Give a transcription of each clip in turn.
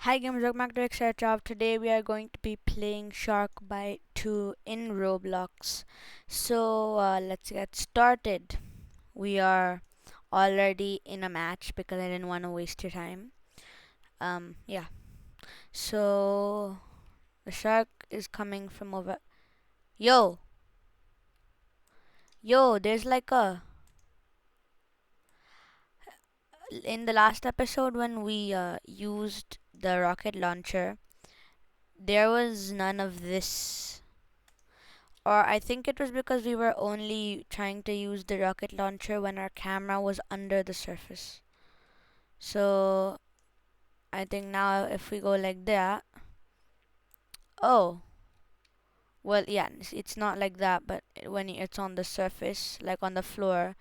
Hi gamers, welcome back to Etc. Today we are going to be playing Shark Bite 2 in Roblox. So let's get started. We are already in a match because I didn't want to waste your time. Yeah. So the shark is coming from over. Yo, yo, there's like a. In the last episode when we used the rocket launcher, there was none of this. Or I think it was because we were only trying to use the rocket launcher when our camera was under the surface. So I think now if we go like that, oh, well, yeah, it's not like that, but when it's on the surface, like on the floor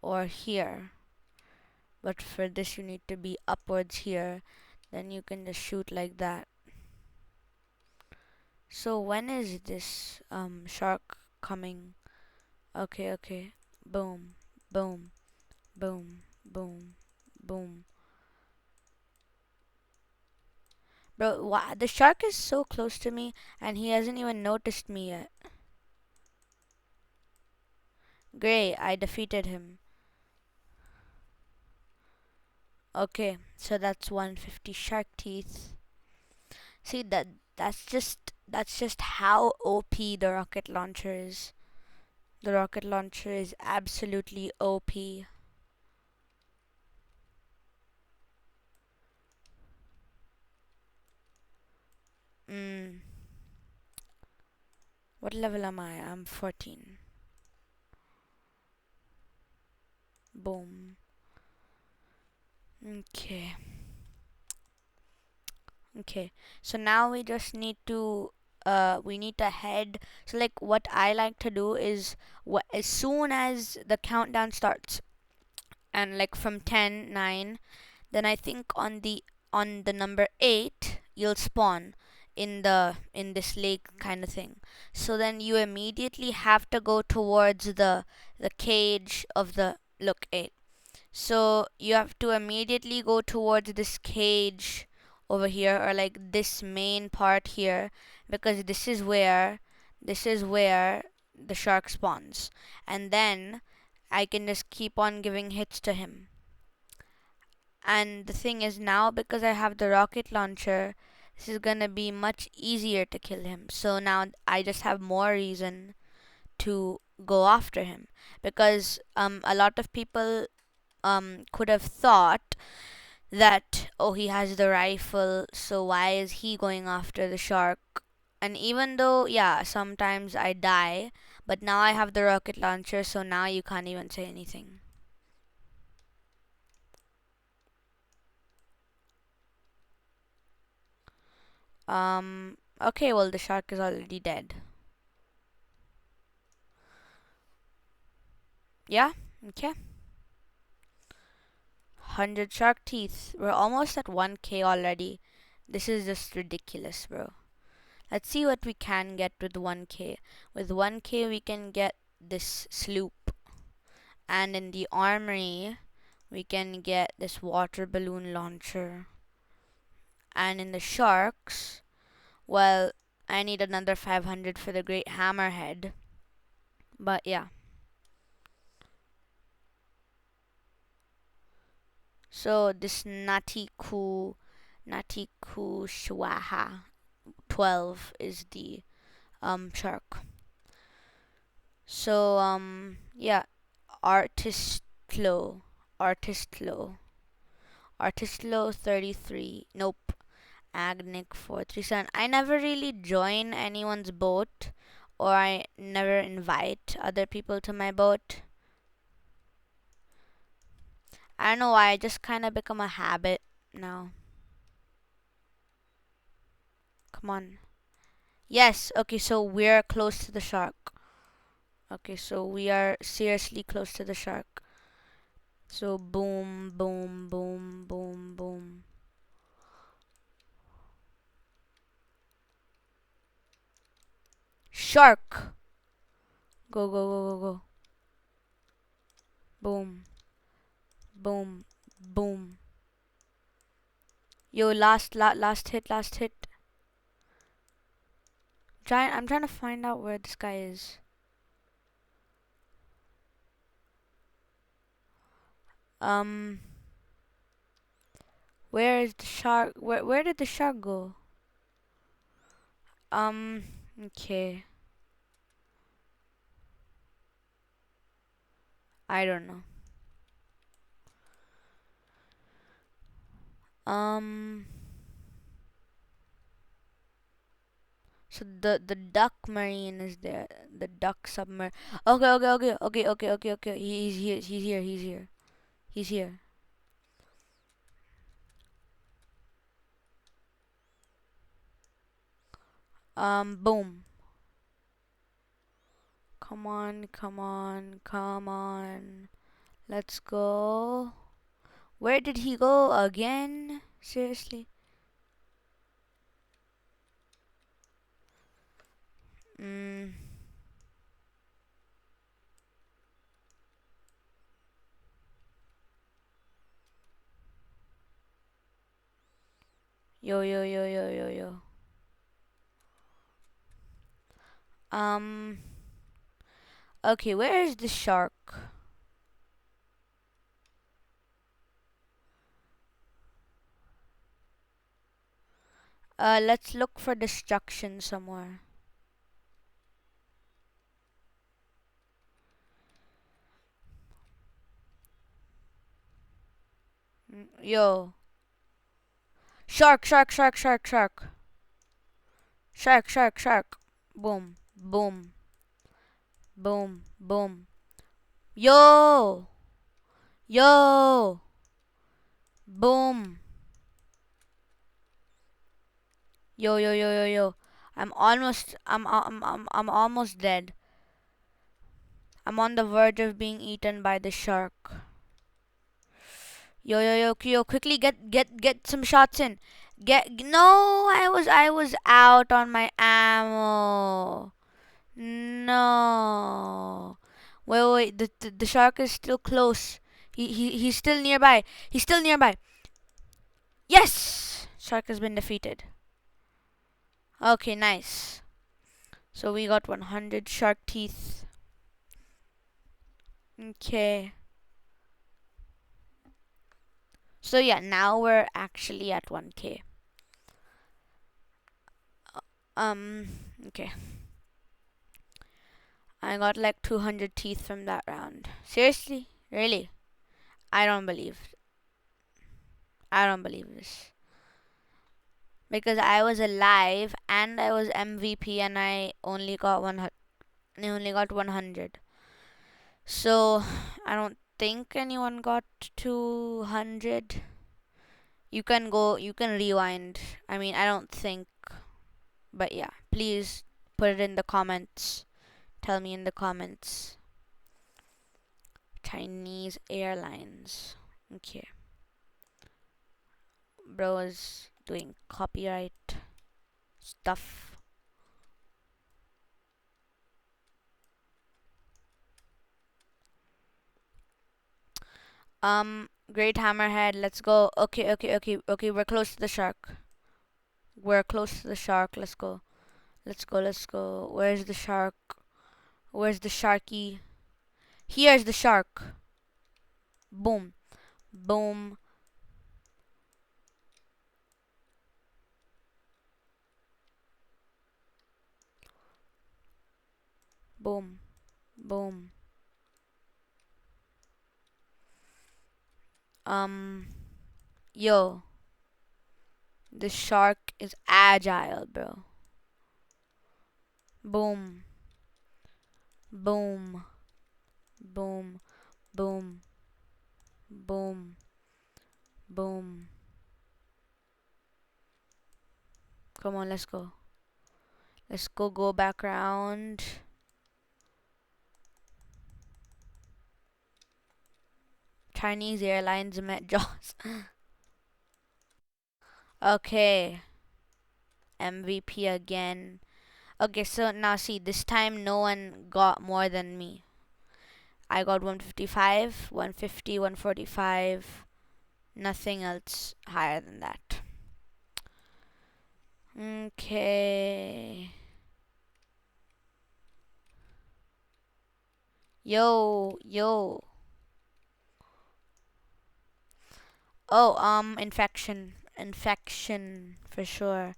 or here. But for this, you need to be upwards here. Then you can just shoot like that. So when is this shark coming? Okay, okay. Boom, boom, boom, boom, boom. Bro, the shark is so close to me and he hasn't even noticed me yet. Great, I defeated him. Okay, so that's 150 shark teeth. See that's just how OP the rocket launcher is. The rocket launcher is absolutely OP. Mm. What level am I? I'm 14. Boom. Okay. Okay, so now we just need to we need to head. So like what I like to do is as soon as the countdown starts and like from 10, 9, then I think on the number 8 you'll spawn in this lake kind of thing. So then you immediately have to go towards the cage of the look 8. So you have to immediately go towards this cage over here, or like this main part here, because this is where the shark spawns. And then I can just keep on giving hits to him. And the thing is now, because I have the rocket launcher, this is gonna be much easier to kill him. So now I just have more reason to go after him, because a lot of people could have thought that, oh, he has the rifle, so why is he going after the shark? And even though, yeah, sometimes I die, but now I have the rocket launcher, so now you can't even say anything. Okay, well, the shark is already dead. Yeah, okay. 100 shark teeth. We're almost at 1k already. This is just ridiculous, bro. Let's see what we can get with 1k. With 1k, we can get this sloop. And in the armory, we can get this water balloon launcher. And in the sharks, well, I need another 500 for the great hammerhead. But yeah. So this Natiku Shwaha 12 is the shark. So yeah, Artistlo Artistlo Artistlo 33. Nope. Agnic 437. I never really join anyone's boat, or I never invite other people to my boat. I don't know why, I just kind of become a habit now. Come on. Yes, okay, so we're close to the shark. Okay, so we are seriously close to the shark. So boom, boom, boom, boom, boom. Shark! Go, go, go, go, go. Boom, boom, boom. Yo, last hit, last hit. I'm trying to find out where this guy is. Um, where is the shark? Where did the shark go? Um, okay. I don't know. Um, so the duck marine is there. The duck submarine. Okay. He's here. He's here. He's here. He's here. Boom. Come on, come on, come on. Let's go. Where did he go again? Seriously? Mm. Yo. Um. Okay, where is the shark? Let's look for destruction somewhere. Yo. Shark. Shark. Boom. Boom. Yo. Yo. Boom. Yo. I'm almost dead. I'm on the verge of being eaten by the shark. Yo, quickly get some shots in. No, I was out on my ammo. No. Wait, the shark is still close. He's still nearby. He's still nearby. Yes! Shark has been defeated. Okay, nice. So we got 100 shark teeth. Okay. So yeah, now we're actually at 1k. Um, okay. I got like 200 teeth from that round. Seriously? Really? I don't believe. I don't believe this. Because I was alive and I was MVP and I only got 100. So I don't think anyone got 200. You can rewind. I mean, I don't think, but yeah, please put it in the comments. Tell me in the comments. Chinese Airlines. Okay. Bro is doing copyright stuff. Great Hammerhead, let's go. Okay, we're close to the shark. We're close to the shark. Let's go. Let's go. Where's the shark? Where's the sharky? Here's the shark. Boom. Boom. Boom. Boom. Um, yo. The shark is agile, bro. Boom. Boom. Boom. Boom. Boom. Boom. Come on, let's go. Let's go back around. Chinese Airlines met Jaws. Okay. MVP again. Okay, so now see, this time no one got more than me. I got 155, 150, 145. Nothing else higher than that. Okay. Yo, yo. Oh, infection. Infection for sure.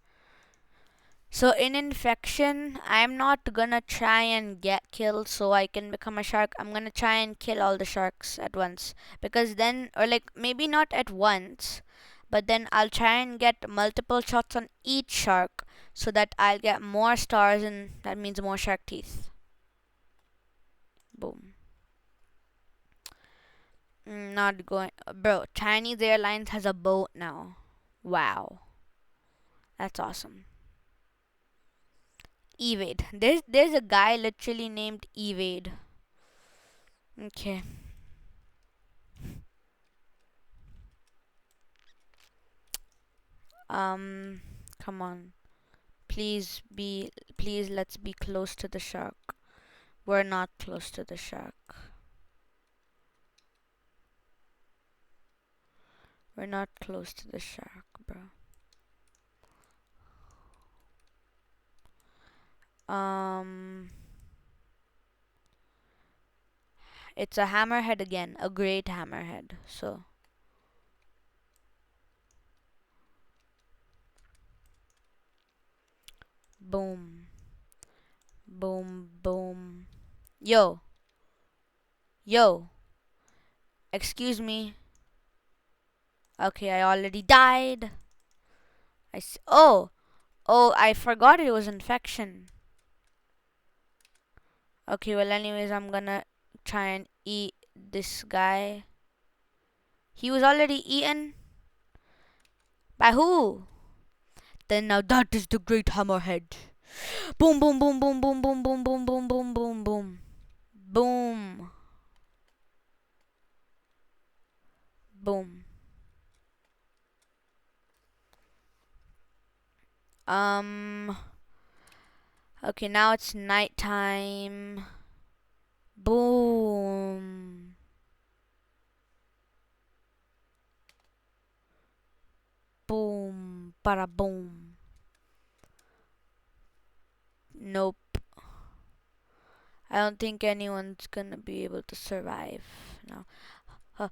So in infection, I'm not gonna try and get killed so I can become a shark. I'm gonna try and kill all the sharks at once. Because then, or like maybe not at once, but then I'll try and get multiple shots on each shark so that I'll get more stars and that means more shark teeth. Boom. Not going. Bro, Chinese Airlines has a boat now. Wow. That's awesome. Evade. There's a guy literally named Evade. Okay. Um, come on. Please let's be close to the shark. We're not close to the shark. We're not close to the shark, bro. Um, it's a hammerhead again, a great hammerhead. So, boom, boom, boom. Yo, yo, excuse me. Okay, I already died. Oh, oh, I forgot it was infection. Okay, well, anyways, I'm gonna try and eat this guy. He was already eaten? By who? Then now that is the great hammerhead. Boom, boom, boom, boom, boom, boom, boom, boom, boom, boom, boom, boom. Boom. Boom. Um. Okay, now it's nighttime. Boom. Boom. Para boom. Nope. I don't think anyone's gonna be able to survive now. Go,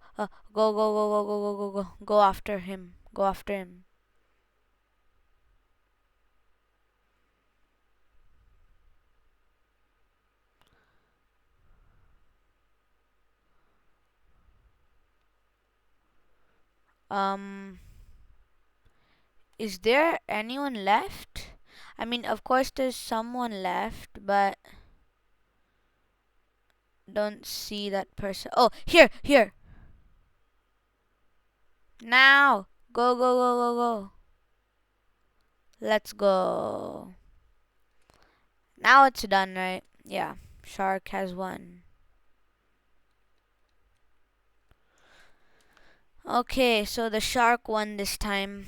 go, go, go, go, go, go, go. Go after him. Go after him. Um, is there anyone left? I mean, of course, there's someone left, but don't see that person. Oh, here, here. Now. Go, go, go, go, go. Let's go. Now it's done, right? Yeah. Shark has won. Okay, so the shark won this time.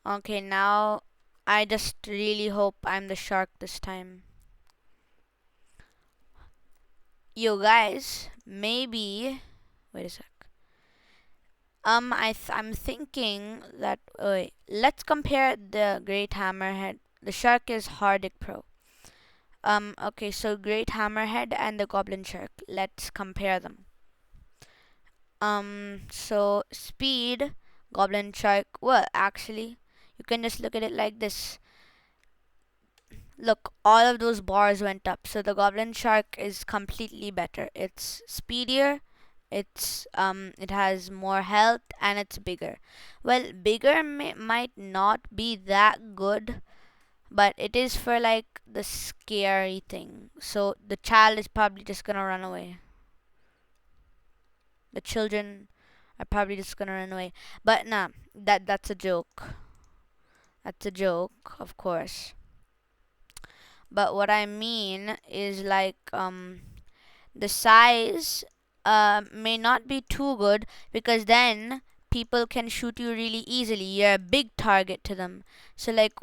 Okay, now I just really hope I'm the shark this time. Yo, guys, maybe. Wait a sec. I'm thinking that. Wait, let's compare the Great Hammerhead. The shark is Hardic Pro. Okay, so Great Hammerhead and the Goblin Shark. Let's compare them. So speed, Goblin Shark. Well, actually, you can just look at it like this. Look, all of those bars went up. So the Goblin Shark is completely better. It's speedier. It has more health and it's bigger. Well, bigger might not be that good, but it is for like the scary thing. So the child is probably just gonna run away. The children are probably just gonna run away. But nah, that's a joke. That's a joke, of course. But what I mean is like the size may not be too good because then people can shoot you really easily. You're a big target to them. So like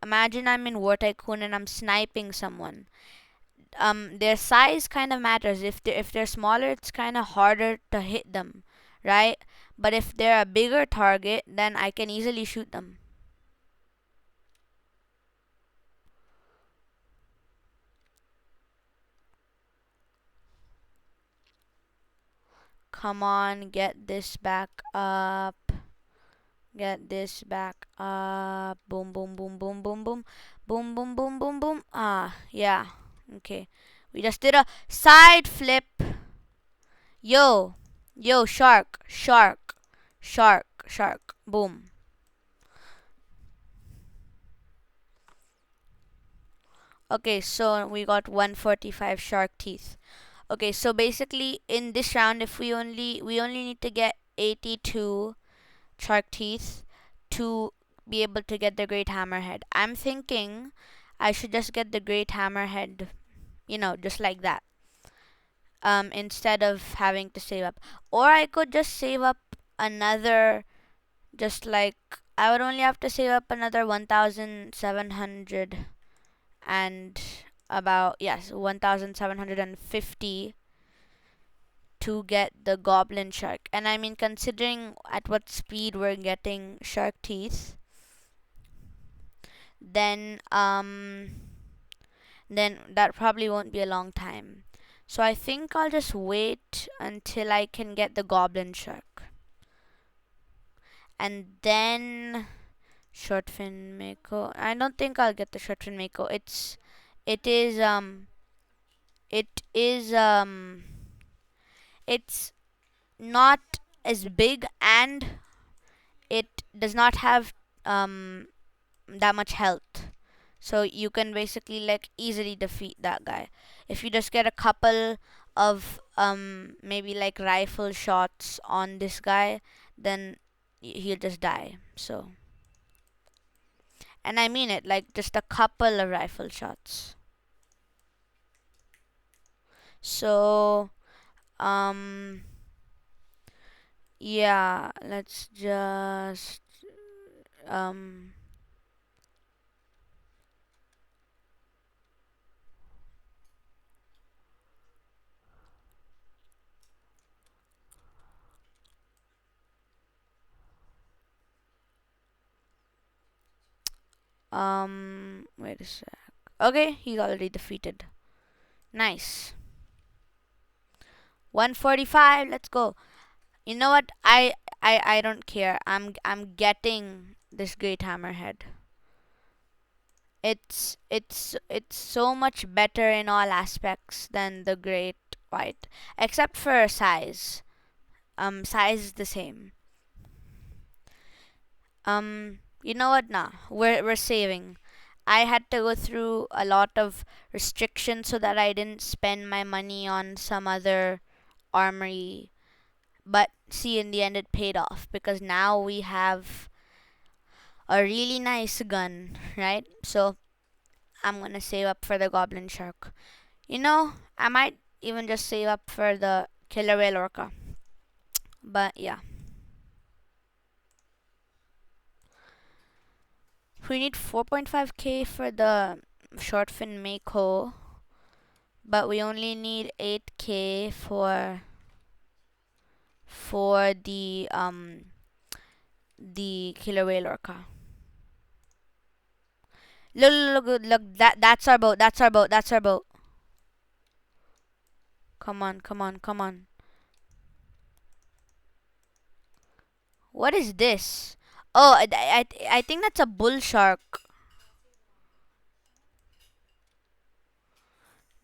imagine I'm in War Tycoon and I'm sniping someone. Their size kind of matters. If they're smaller, it's kind of harder to hit them, right? But if they're a bigger target, then I can easily shoot them. Come on, get this back up. Get this back up. Boom, boom, boom, boom, boom, boom. Boom, boom, boom, boom, boom. Ah, yeah. Okay. We just did a side flip. Yo. Yo, shark. Shark. Shark. Shark. Boom. Okay, so we got 145 shark teeth. Okay, so basically in this round, if we only need to get 82 shark teeth to be able to get the great hammerhead. I'm thinking I should just get the great hammerhead, just like that. Instead of having to save up. Or I could just save up another, just like I would only have to save up another 1,700 and about, yes, 1,750 to get the goblin shark. And I mean, considering at what speed we're getting shark teeth, then then that probably won't be a long time. So I think I'll just wait until I can get the goblin shark. And then short fin mako. I don't think I'll get the short fin mako. It is it is it's not as big, and it does not have um that much health. So you can basically like easily defeat that guy if you just get a couple of maybe like rifle shots on this guy. Then he'll just die. So, and I mean it, like just a couple of rifle shots. So um yeah, let's just um wait a sec. Okay, he's already defeated. Nice. 145, let's go. You know what? I don't care. I'm getting this great hammerhead. It's so much better in all aspects than the great white, except for size. Size is the same. You know what? Nah, we're saving. I had to go through a lot of restrictions so that I didn't spend my money on some other armory. But see, in the end, it paid off because now we have a really nice gun, right? So I'm gonna save up for the goblin shark. I might even just save up for the killer whale orca. But yeah, we need 4.5k for the short fin mako, but we only need 8k for the killer whale orca. Look, that's our boat. That's our boat. That's our boat. Come on, come on, come on. What is this? Oh, I think that's a bull shark.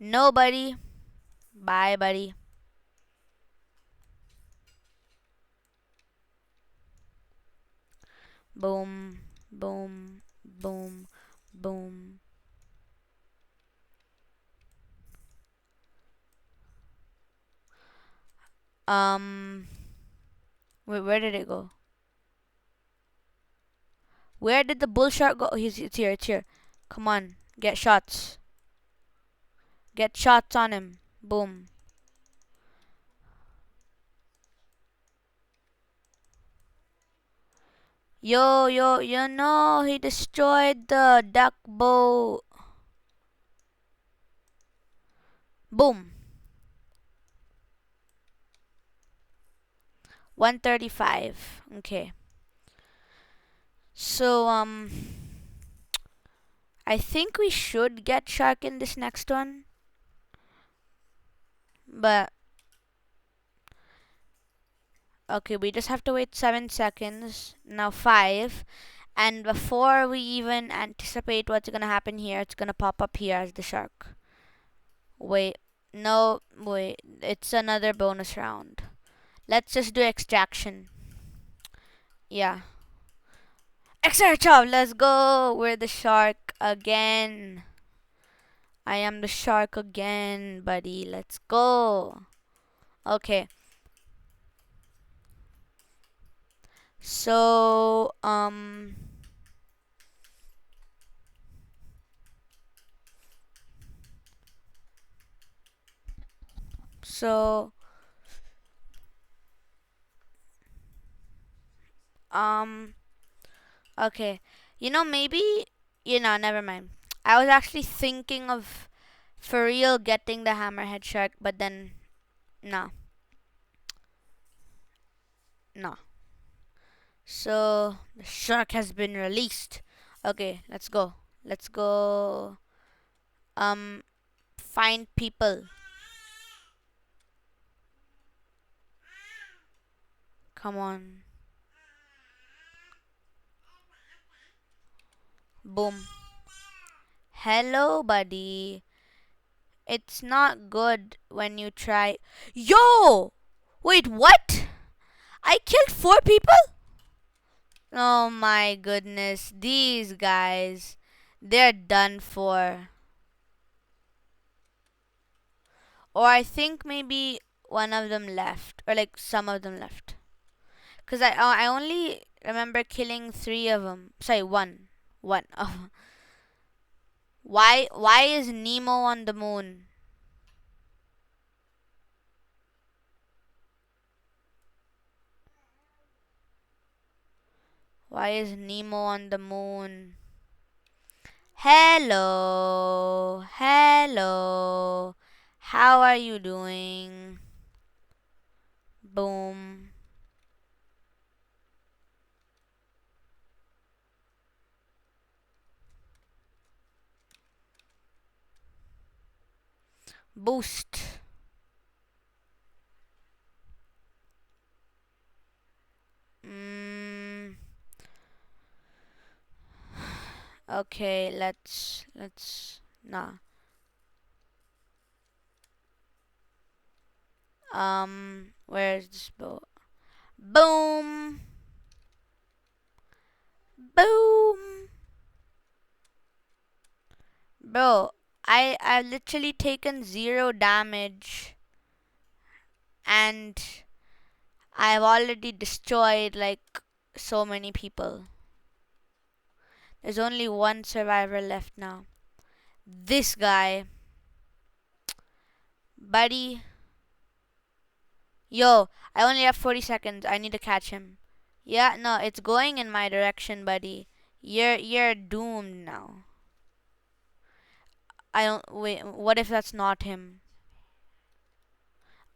No, buddy. Bye, buddy. Boom, boom, boom, boom. Um, where did it go? Where did the bull shark go? It's here, it's here. Come on, get shots. Get shots on him. Boom. Yo, no, he destroyed the duck boat. Boom. 135. Okay. So I think we should get shark in this next one. But okay, we just have to wait 7 seconds. Now 5. And before we even anticipate what's gonna happen here, it's gonna pop up here as the shark. Wait, no, wait, it's another bonus round. Let's just do extraction. Yeah. Extra, let's go! We're the shark again. I am the shark again, buddy. Let's go. Okay. So, so, um, okay. Maybe, never mind. I was actually thinking of for real getting the hammerhead shark, but then, no, no. So, the shark has been released. Okay, let's go. Let's go, um, find people. Come on. Boom. Hello, buddy. It's not good when you try. Yo! Wait, what? I killed 4 people? Oh my goodness. These guys. They're done for. Or I think maybe one of them left. Or like some of them left. Because I only remember killing 3 of them. Sorry, one. One. Oh. Why is Nemo on the moon? Why is Nemo on the moon? Hello. Hello. How are you doing? Boom. Boost. Mm, okay, let's nah. Where's this boat? Boom. Boom. Bro, I've literally taken 0 damage and I've already destroyed like so many people. There's only one survivor left now. This guy. Buddy. Yo, I only have 40 seconds. I need to catch him. Yeah, no, it's going in my direction, buddy. You're doomed now. I don't wait, what if that's not him?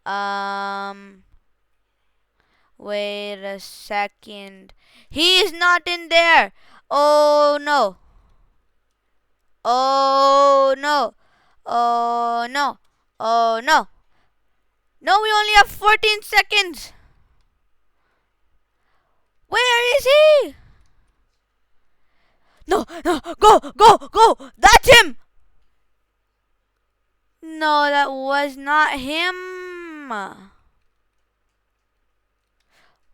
Um Wait a second. He is not in there. Oh no. Oh no. Oh no. Oh no. No, we only have 14 seconds. Where is he? No, no, go, go, go. That's him. No, that was not him.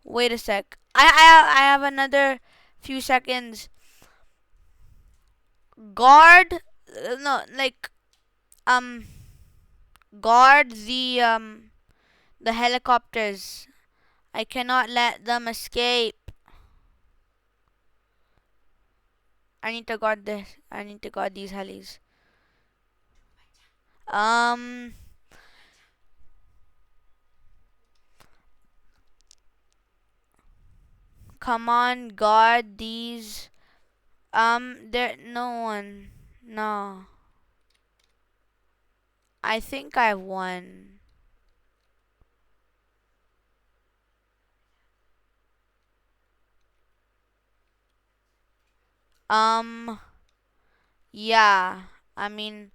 Wait a sec. I have another few seconds. Guard, no, like um, guard the helicopters. I cannot let them escape. I need to guard this. I need to guard these helis. Um, come on, guard these. There no one. No. I think I won. Um, yeah. I mean,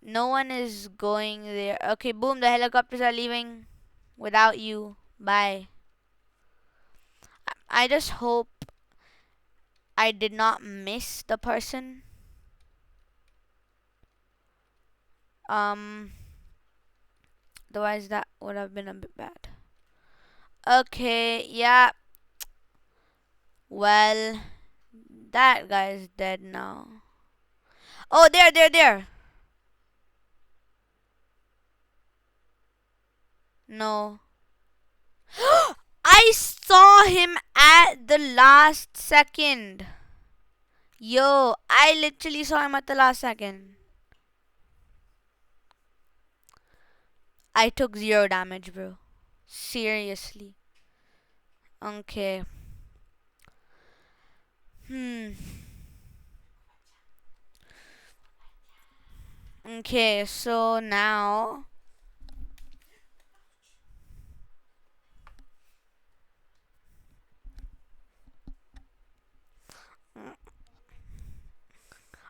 no one is going there. Okay, boom, the helicopters are leaving without you. Bye. I just hope I did not miss the person. Um, Otherwise that would have been a bit bad. Okay, yeah. Well, that guy is dead now. Oh, there. No. I saw him at the last second. Yo, I literally saw him at the last second. I took zero damage, bro. Seriously. Okay. Hmm. Okay, so now.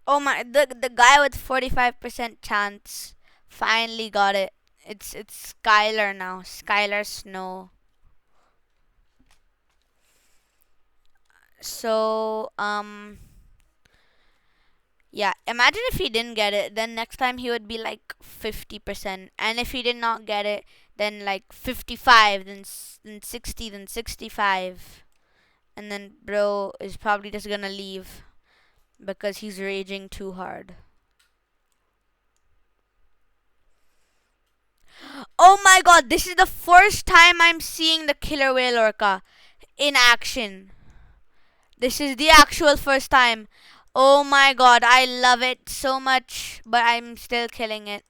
Oh my, the guy with 45% chance finally got it. It's Skylar now. Skylar Snow. So, yeah, imagine if he didn't get it, then next time he would be like 50%. And if he did not get it, then like 55, then 60, then 65. And then bro is probably just gonna leave because he's raging too hard. Oh my god, this is the first time I'm seeing the killer whale orca in action. This is the actual first time. Oh my god, I love it so much, but I'm still killing it.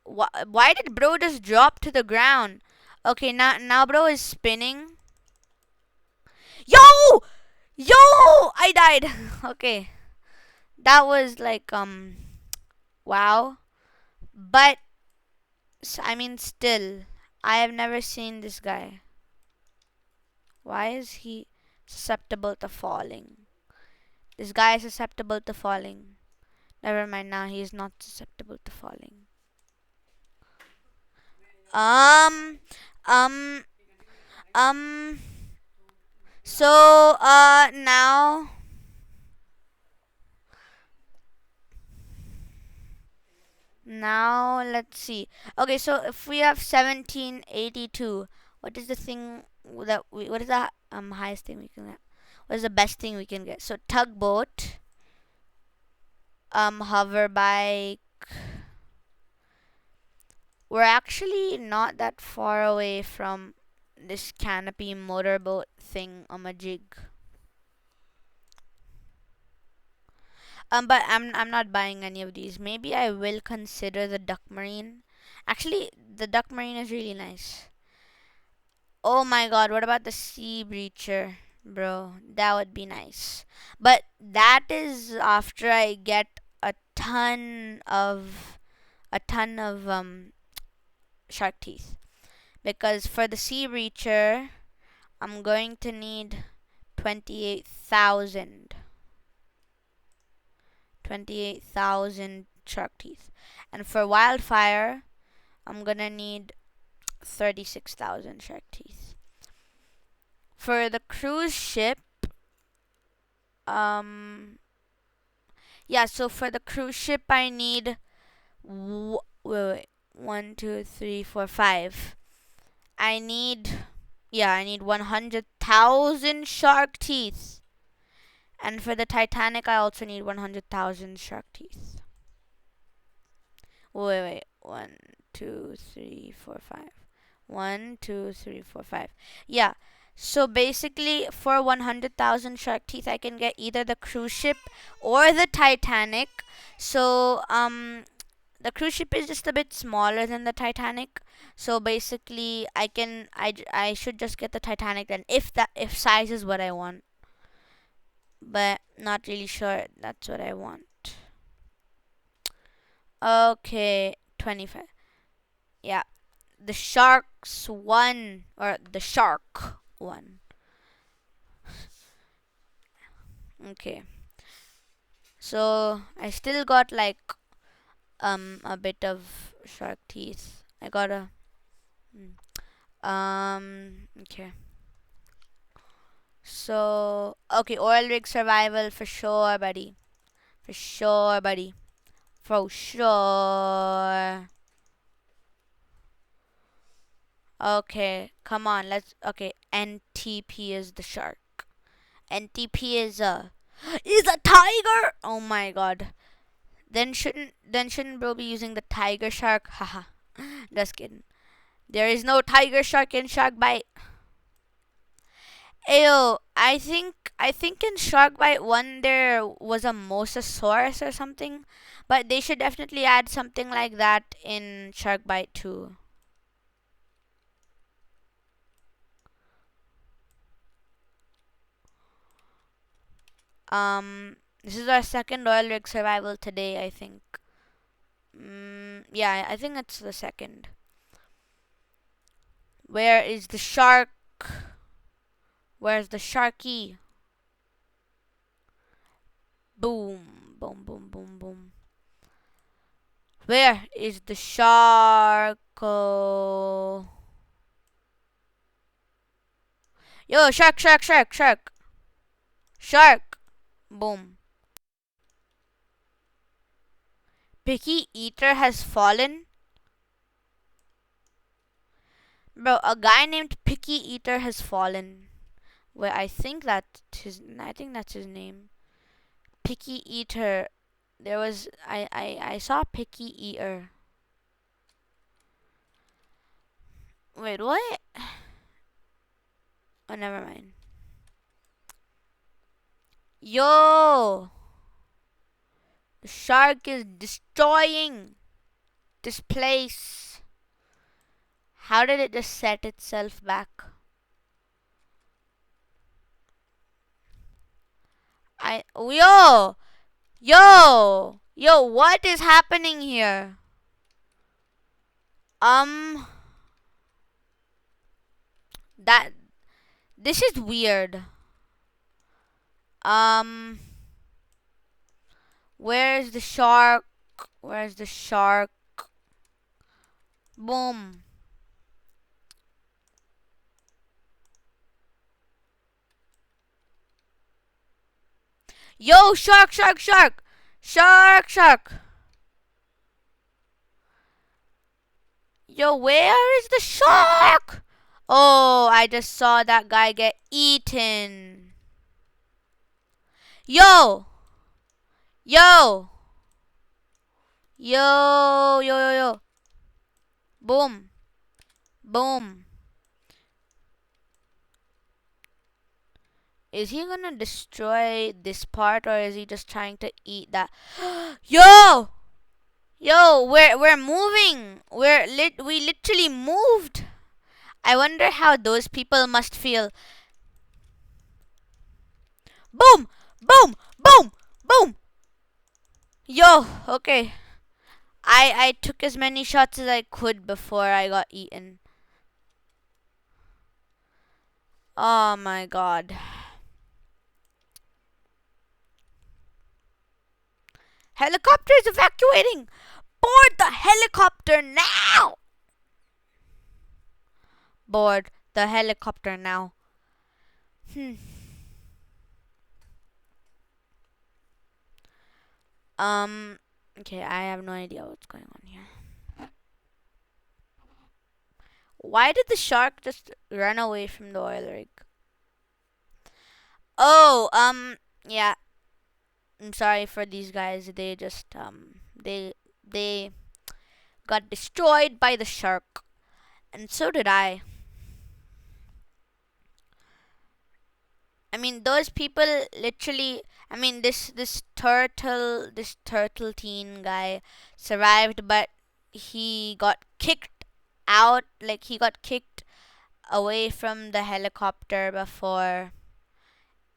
Why did bro just drop to the ground? Okay, now bro is spinning. Yo! Yo! I died. Okay. That was like wow. But I mean still I have never seen this guy. Why is he susceptible to falling? This guy is susceptible to falling. Never mind, now he is not susceptible to falling. Um, um, um. So, now let's see. Okay, so if we have 1782, what is the thing what is the highest thing we can get? What is the best thing we can get? So tugboat, hover bike. We're actually not that far away from this canopy motorboat thing on a jig. But I'm not buying any of these. Maybe I will consider the duck marine. Actually, the duck marine is really nice. Oh my god, what about the sea breacher? Bro, that would be nice. But that is after I get a ton of shark teeth. Because for the sea breacher, I'm going to need 28,000. 28,000 shark teeth. And for wildfire, I'm gonna need 36,000 shark teeth. For the cruise ship, um, yeah, so for the cruise ship, I need, wait, 1, 2, 3, 4, 5. I need, yeah, I need 100,000 shark teeth. And for the Titanic, I also need 100,000 shark teeth. Wait. 1, 2, 3, 4, 5. 1, 2, 3, 4, 5. Yeah. So basically, for 100,000 shark teeth, I can get either the cruise ship or the Titanic. So, the cruise ship is just a bit smaller than the Titanic. So basically, I should just get the Titanic then, if size is what I want. But not really sure that's what I want. Okay, 25. Yeah, the sharks won, or the shark won. Okay. So I still got like a bit of shark teeth. I got a okay. So okay, oil rig survival for sure, buddy. For sure, buddy. For sure. Okay, come on, let's okay, NTP is the shark. NTP is a tiger. Oh my god. Then shouldn't bro be using the tiger shark? Haha. Just kidding. There is no tiger shark in Shark Bite. Ayo, I think in Shark Bite 1 there was a mosasaurus or something, but they should definitely add something like that in Shark Bite 2. This is our second oil rig survival today, I think. Yeah, I think it's the second. Where is the shark? Where's the sharky? Boom, boom, boom, boom, boom. Where is the shark? Yo, shark, shark, shark, shark, shark. Boom. Picky eater has fallen. Bro, a guy named Picky Eater has fallen. Well, I think that's his name. Picky Eater. I saw Picky Eater. Wait, what? Oh, never mind. Yo! The shark is destroying this place. How did it just set itself back? Yo! Yo, what is happening here? Um, that, this is weird. Um, where's the shark? Where's the shark? Boom. Yo, shark, shark, shark! Shark, shark! Yo, where is the shark? Oh, I just saw that guy get eaten. Yo! Yo! Yo, yo, yo, yo. Boom. Boom. Is he gonna destroy this part or is he just trying to eat that? Yo! Yo, we're moving. We literally moved. I wonder how those people must feel. Boom! Boom! Boom! Boom! Yo, okay. I took as many shots as I could before I got eaten. Oh my god. Helicopter is evacuating! Board the helicopter now! Board the helicopter now. Um, okay, I have no idea what's going on here. Why did the shark just run away from the oil rig? Oh, yeah. I'm sorry for these guys. They just they got destroyed by the shark, and so did I. I mean, those people literally. I mean, this turtle teen guy survived, but he got kicked out. Like he got kicked away from the helicopter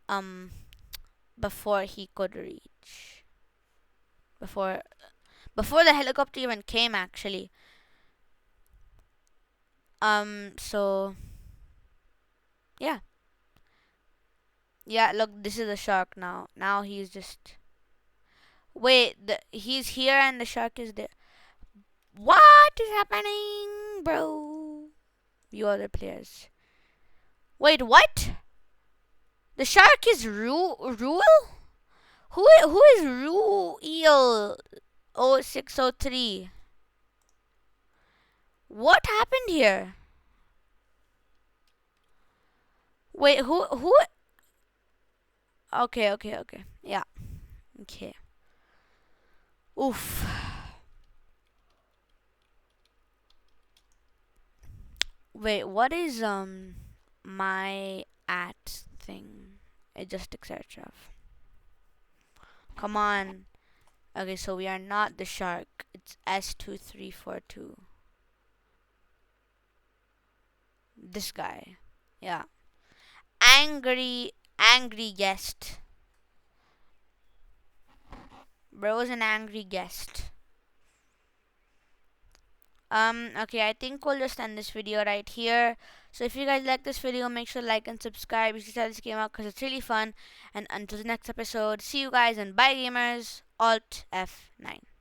um before he could reach before before the helicopter even came actually. So yeah. Yeah, look, this is the shark now. Now he's just. Wait, he's here and the shark is there. What is happening, bro? You other players. Wait, what? The shark is Ruel? Who is Ruel 0603? What happened here? Wait, who? Okay, okay, okay. Yeah. Okay. Oof. Wait, what is my at thing? It just etc. Come on. Okay, so we are not the shark. It's S2342. This guy. Yeah. Angry guest. Bro's an angry guest. Okay, I think we'll just end this video right here. So if you guys like this video, make sure to like and subscribe. You should try this game out because it's really fun. And until the next episode, see you guys and bye gamers. Alt F9.